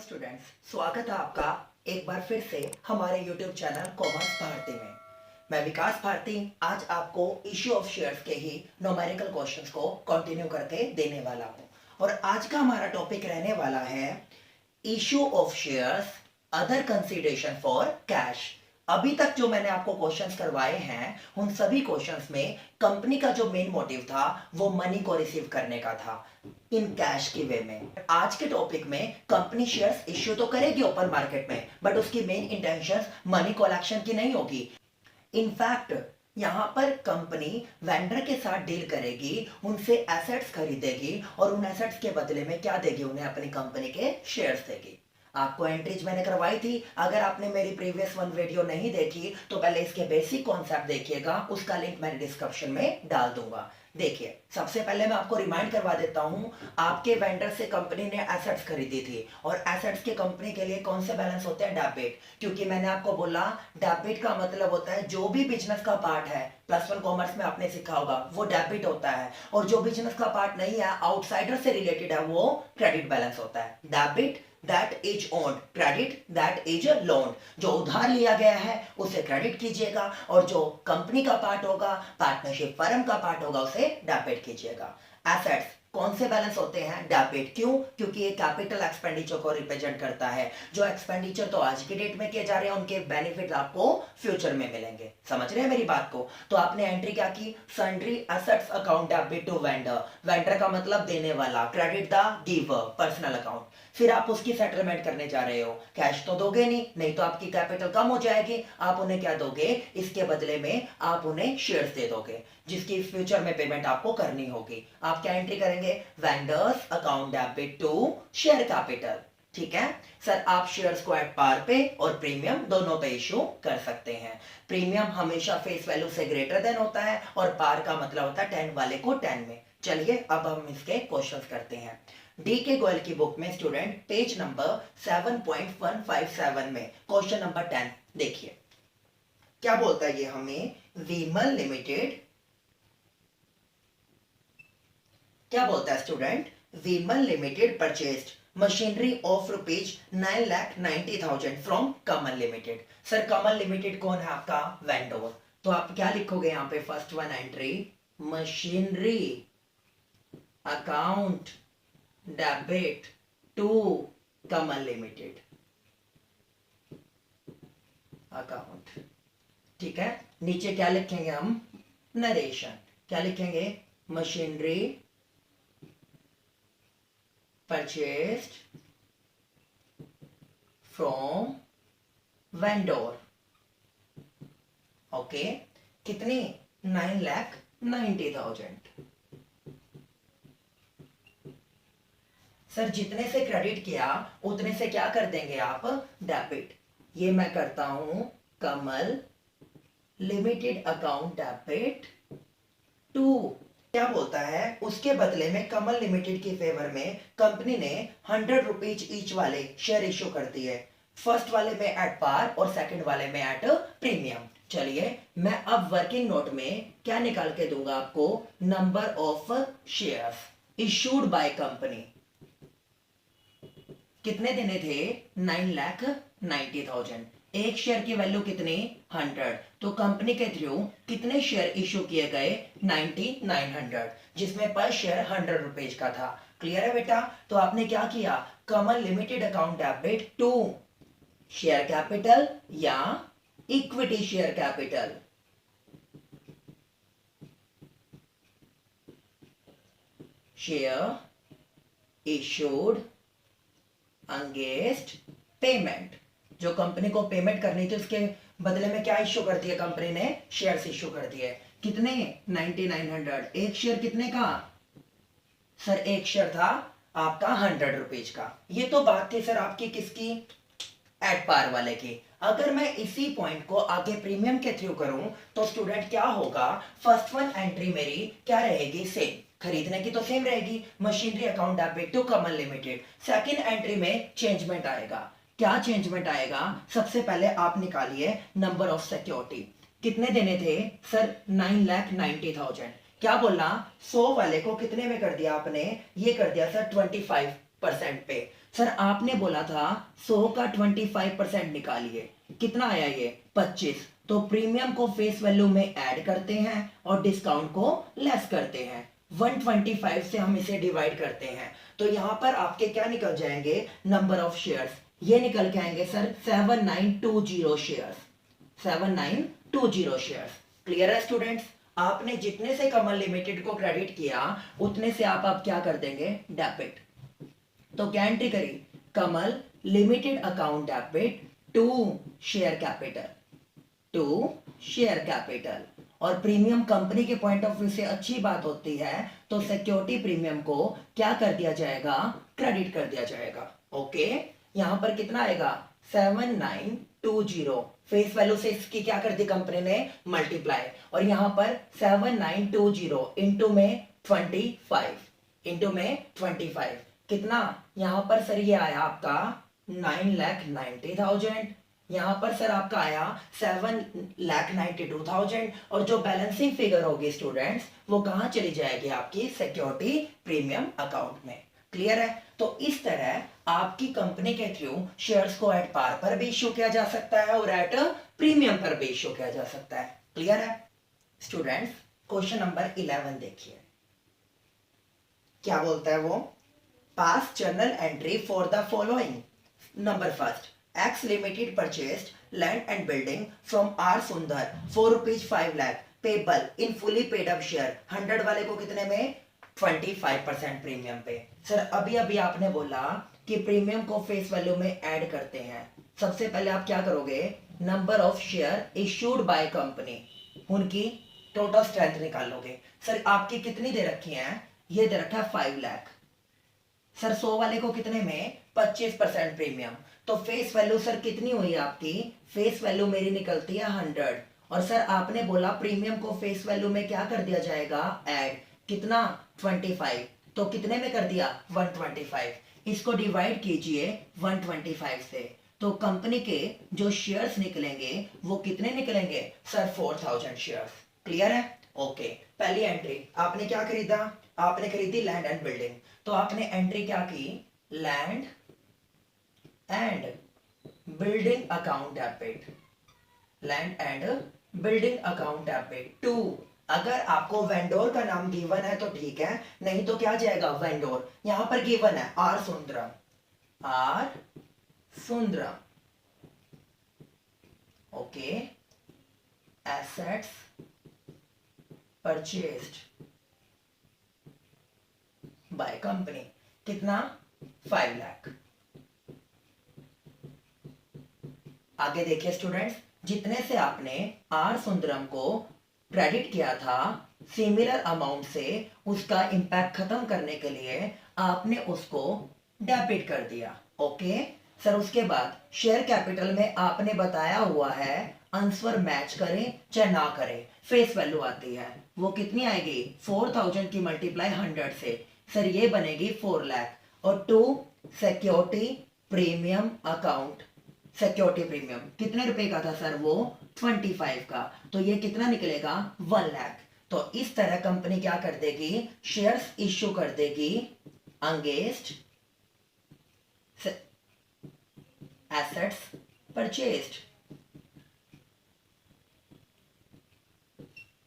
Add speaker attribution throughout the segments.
Speaker 1: Students, स्वागत है आपका एक बार फिर से हमारे YouTube चैनल कॉमर्स भारती में। मैं विकास भारती आज आपको इश्यू ऑफ शेयर्स के ही न्यूमेरिकल क्वेश्चंस को कंटिन्यू करके देने वाला हूं और आज का हमारा टॉपिक रहने वाला है issue of shares other consideration for cash. अभी तक जो मैंने आपको क्वेश्चंस करवाए हैं उन सभी क्वेश्चंस में कंपनी का जो मेन मोटिव था वो मनी को रिसीव करने का था इन कैश के वे में। आज के टॉपिक में कंपनी शेयर्स इश्यू तो करेगी ओपन मार्केट में, बट उसकी मेन इंटेंशन मनी कलेक्शन की नहीं होगी। इनफैक्ट यहां पर कंपनी वेंडर के साथ डील करेगी, उनसे एसेट्स खरीदेगी और उन एसेट्स के बदले में क्या देगी, उन्हें अपनी कंपनी के शेयर्स देगी। आपको एंट्रीज मैंने करवाई थी, अगर आपने मेरी प्रीवियस वीडियो नहीं देखी तो पहले इसके बेसिक कॉन्सेप्ट देखिएगा, उसका लिंक मैंने डिस्क्रिप्शन में डाल दूंगा। देखिए, सबसे पहले मैं आपको रिमाइंड करवा देता हूं, आपके वेंडर से कंपनी ने एसेट्स खरीदी थी और एसेट्स के कंपनी के लिए कौन से बैलेंस होते हैं, डेबिट। क्योंकि मैंने आपको बोला डेबिट का मतलब होता है जो भी बिजनेस का पार्ट है, +1 कॉमर्स में आपने सीखा होगा, वो डेबिट होता है, और जो बिजनेस का पार्ट नहीं है, आउटसाइडर से रिलेटेड है, वो क्रेडिट बैलेंस होता है। Debit that is owned, credit that is loan. जो उधार लिया गया है उसे क्रेडिट कीजिएगा और जो कंपनी का पार्ट होगा, पार्टनरशिप फर्म का पार्ट होगा, उसे डेबिट कीजिएगा। एसेट्स कौन से बैलेंस होते हैं, डेबिट। क्यों? क्योंकि ये कैपिटल एक्सपेंडिचर को रिप्रेजेंट करता है। जो एक्सपेंडिचर तो आज की डेट में किए जा रहे हैं उनके बेनिफिट आपको फ्यूचर में मिलेंगे। समझ रहे हैं मेरी बात को? तो आपने एंट्री क्या की, sundry assets account debit to vendor. Vendor का मतलब देने वाला, credit the giver, personal account. फिर आप उसकी सेटलमेंट करने जा रहे हो, कैश तो दोगे नहीं तो आपकी कैपिटल कम हो जाएगी। आप उन्हें क्या दोगे, इसके बदले में आप उन्हें शेयर्स दे दोगे जिसकी फ्यूचर में पेमेंट आपको करनी होगी। आप क्या एंट्री करेंगे, vendors account debit to share capital. ठीक है सर, आप शेयर्स को एट पार पे और प्रीमियम दोनों पे इशू कर सकते हैं। प्रीमियम हमेशा फेस वैल्यू से ग्रेटर देन होता है और पार का मतलब होता है 10 वाले को 10 में। चलिए अब हम इसके क्वेश्चंस करते हैं। डी के गोयल की बुक में स्टूडेंट पेज नंबर 7.157 में क्वेश्चन नंबर 10 देखिए क्या बोलता है ये हमें। विमल लिमिटेड क्या बोलता है student, Vimal limited purchased machinery of ₹9,90,000 from Kamal limited. Sir Kamal limited कौन है आपका, वेंडर। तो आप क्या लिखोगे यहां पे, first one entry machinery account debit to Kamal limited account. ठीक है, नीचे क्या लिखेंगे हम, नरेशन। क्या लिखेंगे, machinery purchased from vendor. Okay, कितनी, 9,90,000। सर जितने से क्रेडिट किया उतने से क्या कर देंगे आप, डेबिट। ये मैं करता हूं कमल लिमिटेड अकाउंट डेबिट टू, क्या बोलता है, उसके बदले में कमल लिमिटेड के फेवर में कंपनी ने 100 रुपीज ईच वाले शेयर इश्यू कर दिए। फर्स्ट वाले में एट पार और सेकंड वाले में एट प्रीमियम। चलिए मैं अब वर्किंग नोट में क्या निकाल के दूंगा आपको, number of shares issued by company. कितने देने थे, 9,90,000। एक शेयर की वैल्यू कितनी, 100। तो कंपनी के थ्रू कितने शेयर इश्यू किए गए, 9,900, जिसमें पर शेयर 100 रुपीज का था। क्लियर है बेटा? तो आपने क्या किया, Kamal limited account debit to share capital या equity share capital. Share issued against payment, जो कंपनी को पेमेंट करनी थी उसके बदले में क्या इश्यू कर दिया कंपनी ने, शेयर्स इश्यू कर दिए। कितने, 9,900। एक शेयर कितने का, सर एक शेयर था आपका 100 रुपीज का। ये तो बात थी सर आपकी किसकी, एट पार वाले की। अगर मैं इसी पॉइंट को आगे प्रीमियम के थ्रू करूं तो स्टूडेंट क्या होगा, फर्स्ट वन एंट्री मेरी क्या रहेगी, सेम, खरीदने की तो सेम रहेगी, machinery account debit to Kamal limited. Second entry में चेंजमेंट आएगा। क्या चेंजमेंट आएगा, सबसे पहले आप निकालिए नंबर ऑफ सिक्योरिटी। कितने देने थे सर, 9,90,000। क्या बोलना, 100 वाले को कितने में कर दिया आपने, ये कर दिया सर 25% पे। सर आपने बोला था 100 का 25% निकालिए, कितना आया ये 25। तो प्रीमियम को फेस वैल्यू में ऐड करते हैं और डिस्काउंट को लेस करते हैं। 125 से हम इसे डिवाइड करते हैं, तो यहां पर आपके क्या निकल जाएंगे, नंबर ऑफ शेयर्स। ये निकल के आएंगे सर 7920 शेयर्स, 7920 शेयर्स। क्लियर है स्टूडेंट्स? आपने जितने से कमल लिमिटेड को क्रेडिट किया उतने से आप अब क्या कर देंगे, डेबिट। तो क्या एंट्री करी, Kamal limited account debit to share capital, to share capital. और प्रीमियम कंपनी के पॉइंट ऑफ व्यू से अच्छी बात होती है, तो सिक्योरिटी प्रीमियम को क्या कर दिया जाएगा, क्रेडिट कर दिया जाएगा। ओके, यहां पर कितना आएगा 7920, फेस वैल्यू से इसकी क्या कर दी कंपनी ने, मल्टीप्लाई। और यहां पर 7920 इंटू में 25, इंटू में 25 कितना, यहां पर सर ये आया आपका 9,90,000, यहां पर सर आपका आया 7,92,000। और जो बैलेंसिंग फिगर होगी स्टूडेंट्स वो कहां चली जाएगी, आपकी सिक्योरिटी प्रीमियम अकाउंट में। क्लियर है? तो इस तरह आपकी कंपनी के थ्रू शेयर्स को एट पार पर भी इश्यू किया जा सकता है और एट प्रीमियम पर भी इश्यू किया जा सकता है। क्लियर है स्टूडेंट्स? क्वेश्चन नंबर 11 देखिए, क्या बोलता है वो, पास journal entry for the following. Number first, X Limited purchased land and building from R Sundar for rupees 5 lakh payable in fully paid up share। 100 वाले को कितने में, 25% प्रीमियम पे। सर अभी अभी आपने बोला कि प्रीमियम को फेस वैल्यू में ऐड करते हैं। सबसे पहले आप क्या करोगे, number of share issued by company, उनकी टोटल स्ट्रेंथ निकालोगे। सर आपकी कितनी दे रखी है, ये दे रखा है 5 लाख। सर 100 वाले को कितने में, 25% प्रीमियम। तो फेस वैल्यू सर कितनी हुई आपकी, फेस वैल्यू मेरी निकलती है 100। और सर आपने बोला प्रीमियम को फेस वैल्यू में क्या कर दिया जाएगा, ऐड, कितना 25। तो कितने में कर दिया, 125। इसको डिवाइड कीजिए 125 से, तो कंपनी के जो शेयर्स निकलेंगे वो कितने निकलेंगे सर, 4000 शेयर्स। क्लियर है? ओके, पहली एंट्री आपने क्या खरीदा, आपने खरीदी लैंड एंड बिल्डिंग। तो आपने एंट्री क्या की, land and building account debit, land and building account debit to. अगर आपको वेंडोर का नाम गिवन है तो ठीक है, नहीं तो क्या जाएगा, वेंडोर। यहां पर गिवन है R Sundaram, R Sundaram. Okay, assets purchased by company, कितना, 5 लाख। आगे देखिए स्टूडेंट्स, जितने से आपने आर सुंदरम को क्रेडिट किया था सिमिलर अमाउंट से, उसका इंपैक्ट खत्म करने के लिए आपने उसको डेबिट कर दिया। ओके सर, उसके बाद शेयर कैपिटल में आपने बताया हुआ है आंसर मैच करें चाहे ना करें, फेस वैल्यू आती है, वो कितनी आएगी, 4000 की मल्टीप्लाई 100 से, सर ये बनेगी 4 लाख। और to security premium account, security premium कितने रुपए का था सर, वो 25 का, तो ये कितना निकलेगा, 1 लाख। तो इस तरह कंपनी क्या कर देगी, शेयर्स इश्यू कर देगी अगेंस्ट एसेट्स परचेस्ड।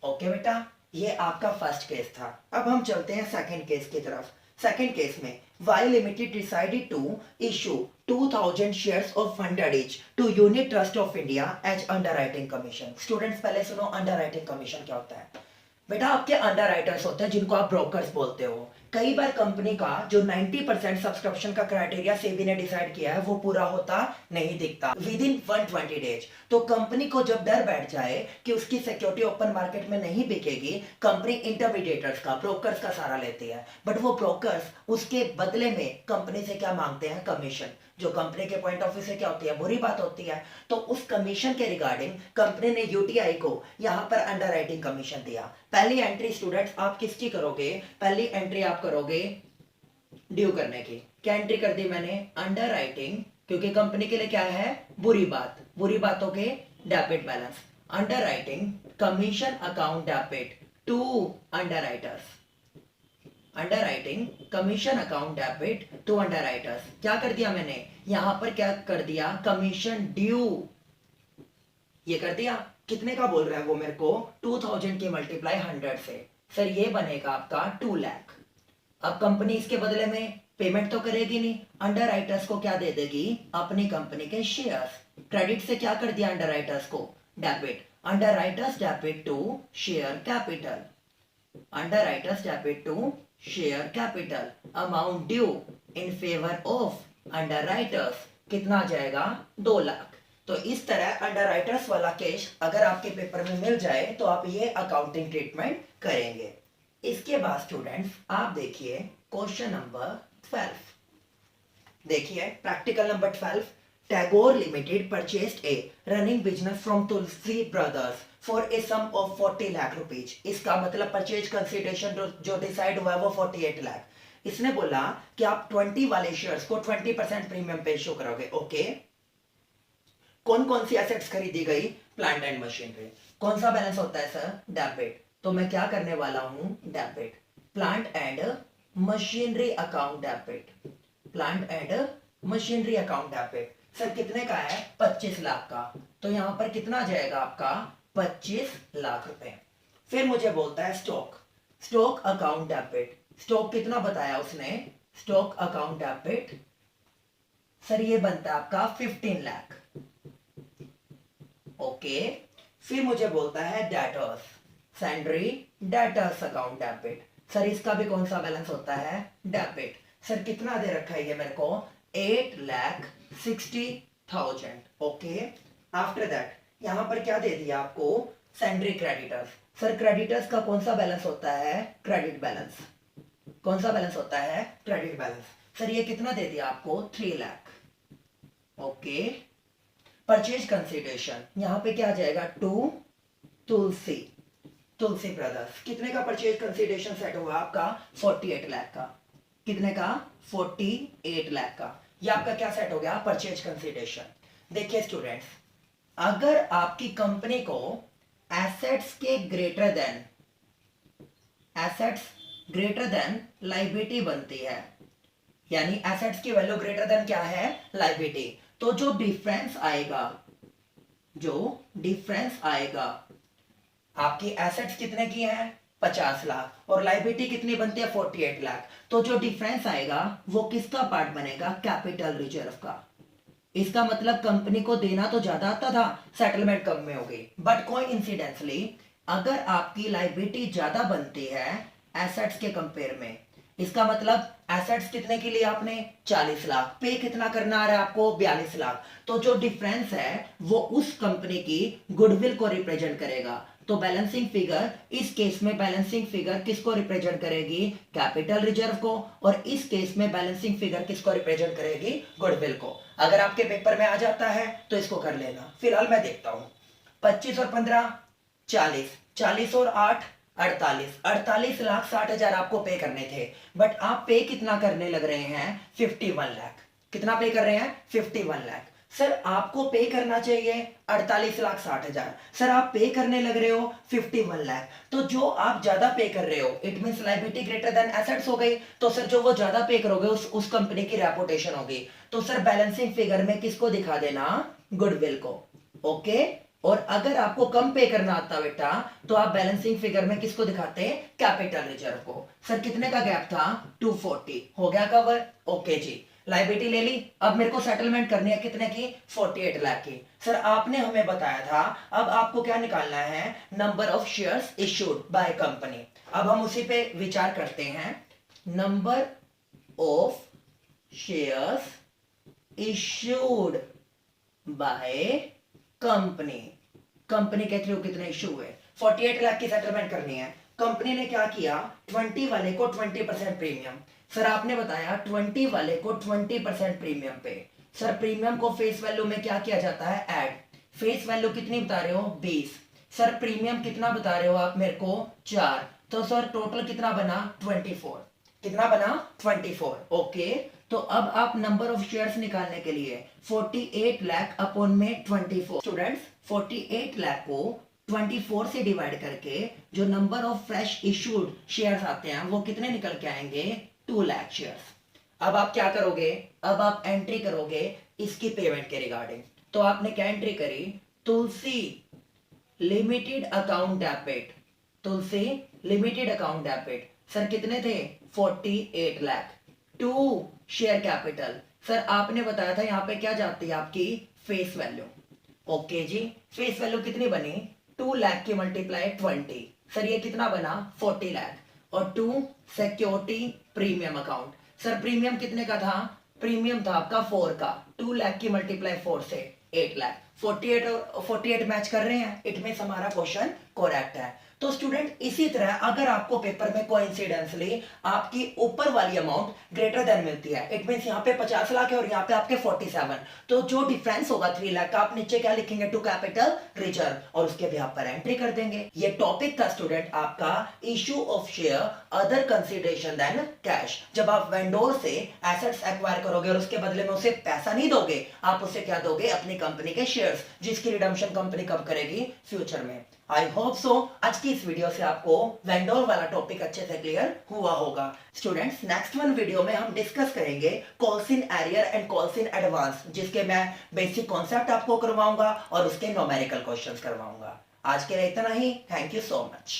Speaker 1: ओके बेटा, ये आपका फर्स्ट केस था। अब हम चलते हैं सेकंड केस की तरफ। सेकंड केस में Y Limited decided to issue 2000 shares of funded each to Unit Trust of India as underwriting commission। Students पहले सुनो, अंडरराइटिंग कमीशन क्या होता है। बेटा आपके अंडरराइटर्स होते हैं जिनको आप ब्रोकर्स बोलते हो। कई बार कंपनी का जो 90% सब्सक्रिप्शन का क्राइटेरिया सेबी ने डिसाइड किया है वो पूरा होता नहीं दिखता विद इन 120 डेज। तो कंपनी को जब डर बैठ जाए कि उसकी सिक्योरिटी ओपन मार्केट में नहीं बिकेगी, कंपनी इंटरमीडिएटर्स का, ब्रोकर्स का सहारा लेती है। बट वो ब्रोकर्स उसके बदले में कंपनी से क्या मांगते हैं, कमीशन, जो कंपनी के पॉइंट ऑफ व्यू से क्या होती है, बुरी बात होती है। तो उस कमीशन के रिगार्डिंग कंपनी ने यूटीआई को यहां पर अंडरराइटिंग कमीशन दिया। पहली एंट्री स्टूडेंट्स आप किसकी करोगे, पहली एंट्री आप करोगे ड्यू करने की। क्या एंट्री कर दी मैंने, अंडरराइटिंग, क्योंकि कंपनी के लिए क्या है, बुरी बात, बुरी बातों के debit balance, underwriting commission account debit to underwriters, underwriting commission account debit to underwriters. क्या कर दिया मैंने यहां पर, क्या कर दिया, कमीशन ड्यू, ये कर दिया। कितने का बोल रहा है वो मेरे को, 2000 की मल्टीप्लाई 100 से। सर ये बनेगा आपका 2 लाख। अब कंपनी इसके बदले में पेमेंट तो करेगी नहीं, अंडर राइटर्स को क्या दे देगी, अपनी कंपनी के शेयर्स। क्रेडिट से क्या कर दिया अंडर राइटर्स को, debit. Underwriters debit to share capital, underwriters debit to share capital, amount due in favour of underwriters, कितना आ जाएगा, 2 लाख। तो इस तरह अंडर राइटर्स वाला केस अगर आपके पेपर में मिल जाए तो आप ये अकाउंटिंग ट्रीटमेंट करेंगे। इसके बाद स्टूडेंट्स आप देखिए क्वेश्चन नंबर 12। देखिए practical number 12। Tagore limited purchased a running business from Tulsi brothers for a sum of 40 lakh rupees. इसका मतलब परचेज कंसिडरेशन जो डिसाइड हुआ है वो 48 लाख। इसने बोला कि आप 20 वाले शेयर्स को 20% प्रीमियम पे इशू करोगे। ओके, कौन कौन सी एसेट्स खरीदी गई, प्लांट एंड मशीनरी। कौन सा बैलेंस होता है सर, डेबिट। तो मैं क्या करने वाला हूं, debit. Plant and machinery account debit, plant and machinery account debit. Sir कितने का है, 25 लाख का। तो यहां पर कितना आ जाएगा आपका, 25 लाख रुपए। फिर मुझे बोलता है stock, stock account debit. Stock कितना बताया उसने, स्टॉक अकाउंट डेबिट, सर ये बनता है आपका 15 लाख। ओके, फिर मुझे बोलता है debtors, sundry debtors account debit. Sir इसका भी कौन सा बैलेंस होता है, डेबिट। सर कितना दे रखा है ये मेरे को, 8,60,000। ओके, आफ्टर दैट यहां पर क्या दे दिया आपको, सैंड्री क्रेडिटर्स। सर क्रेडिटर्स का कौन सा बैलेंस होता है, क्रेडिट बैलेंस। कौन सा बैलेंस होता है, क्रेडिट बैलेंस। सर ये कितना दे दिया आपको, 3 लाख। ओके, परचेज कंसिडरेशन यहां पे क्या आ जाएगा, टू तुलसी ब्रदर्स। कितने का परचेज कंसिडरेशन सेट हुआ आपका, 48 लाख का। कितने का, 48 लाख का। ये आपका क्या सेट हो गया, परचेज कंसिडरेशन। देखिए स्टूडेंट्स, अगर आपकी कंपनी को एसेट्स के ग्रेटर देन लायबिलिटी बनती है, यानी एसेट्स की वैल्यू ग्रेटर देन क्या है, लायबिलिटी, तो जो डिफरेंस आएगा आपकी एसेट्स कितने की है, 50 लाख, और लायबिलिटी कितनी बनती है, 48 लाख। तो जो डिफरेंस आएगा वो किसका पार्ट बनेगा, कैपिटल रिजर्व का। इसका मतलब कंपनी को देना तो ज्यादा आता था, सेटलमेंट कम में हो गई। बट कोइंसिडेंटली अगर आपकी लायबिलिटी ज्यादा बनती है एसेट्स के कंपेयर में, इसका मतलब एसेट्स कितने के लिए आपने, 40 लाख, पे कितना करना आ रहा है आपको, 42 लाख। तो जो डिफरेंस है वो उस कंपनी की गुडविल को रिप्रेजेंट करेगा। तो बैलेंसिंग फिगर, इस केस में बैलेंसिंग फिगर किसको रिप्रेजेंट करेगी, कैपिटल रिजर्व को, और इस केस में बैलेंसिंग फिगर किसको रिप्रेजेंट करेगी, गुडविल को। अगर आपके पेपर में आ जाता है तो इसको कर लेना। फिलहाल मैं देखता हूं, 25 और 15 40, 40 और 8 48 लाख 60,000 आपको पे करने थे, बट आप पे कितना करने लग रहे हैं, 51 लाख। कितना पे कर रहे हैं, 51 लाख। सर आपको पे करना चाहिए 48 लाख 60,000, सर आप पे करने लग रहे हो 51 लाख। तो जो आप ज्यादा पे कर रहे हो, it means liability greater than assets हो गई। तो सर जो वो ज्यादा पे करोगे उस कंपनी की रेपुटेशन होगी। तो सर बैलेंसिंग फिगर में किसको दिखा देना, गुडविल को। ओके, और अगर आपको कम पे करना आता बेटा तो आप बैलेंसिंग फिगर में किसको दिखाते हैं, कैपिटल रिजर्व को। सर कितने का गैप था, 240, हो गया कवर। ओके जी, लायबिलिटी ले ली। अब मेरे को सेटलमेंट करनी है कितने की, 48 लाख की। सर आपने हमें बताया था अब आपको क्या निकालना है, number of shares issued by company. अब हम उसी पे विचार करते हैं, number of shares issued by company के थ्रू कितने इश्यू हुए, 48 लाख की सेटलमेंट करनी है। कंपनी ने क्या किया, 20 वाले को 20% प्रीमियम। सर आपने बताया 20 वाले को 20% प्रीमियम पे। सर प्रीमियम को फेस वैल्यू में क्या किया जाता है, ऐड। फेस वैल्यू कितनी बता रहे हो, 20। सर प्रीमियम कितना बता रहे हो आप मेरे को, 4। तो सर टोटल कितना बना, 24। कितना बना, 24। ओके, तो अब आप नंबर ऑफ शेयर्स निकालने के लिए 48 लाख अपॉन में 24, स्टूडेंट्स 48 लाख को 24 से डिवाइड करके जो number of fresh issued shares आते हैं वो कितने निकल के आएंगे, 2 लाख शेयर्स। अब आप क्या करोगे, अब आप एंट्री करोगे इसकी पेमेंट के रिगार्डिंग। तो आपने क्या एंट्री करी, Tulsi limited account debit, Tulsi limited account debit sir कितने थे, 48 lakh. To share capital, sir आपने बताया था यहां पे क्या जाती है आपकी face value. Okay ji, face value कितनी बनी, 2 लाख की मल्टीप्लाई 20, सर ये कितना बना 40 लाख। और 2 security premium account, sir premium कितने का था, प्रीमियम था आपका 4 का, 2 लाख की मल्टीप्लाई 4 से 8 लाख। 48 और 48 मैच कर रहे हैं, इट मींस हमारा क्वेश्चन करेक्ट है। तो स्टूडेंट इसी तरह अगर आपको पेपर में कोइंसिडेंटली आपकी ऊपर वाली अमाउंट ग्रेटर देन मिलती है, इट मींस यहाँ पे 50 लाख है और यहाँ पे आपके 47, तो जो डिफरेंस होगा 3 लाख का आप नीचे क्या लिखेंगे, टू कैपिटल रिजर्व, और उसके बिहाफ पर एंट्री कर देंगे। ये टॉपिक था स्टूडेंट आपका issue of share other consideration than cash. जब आप वेंडोर से एसेट्स एक्वायर करोगे और उसके बदले में उसे पैसा नहीं दोगे, आप उसे क्या दोगे, अपनी कंपनी के शेयर्स, जिसकी रिडम्पशन कंपनी कब करेगी, फ्यूचर में। आई होप सो आज की इस वीडियो से आपको वेंडोर वाला टॉपिक अच्छे से क्लियर हुआ होगा। स्टूडेंट्स नेक्स्ट वीडियो में हम डिस्कस करेंगे calls in arrear and calls in advance, जिसके मैं बेसिक कॉन्सेप्ट आपको करवाऊंगा और उसके न्यूमेरिकल क्वेश्चंस करवाऊंगा। आज के लिए इतना ही, थैंक यू सो मच।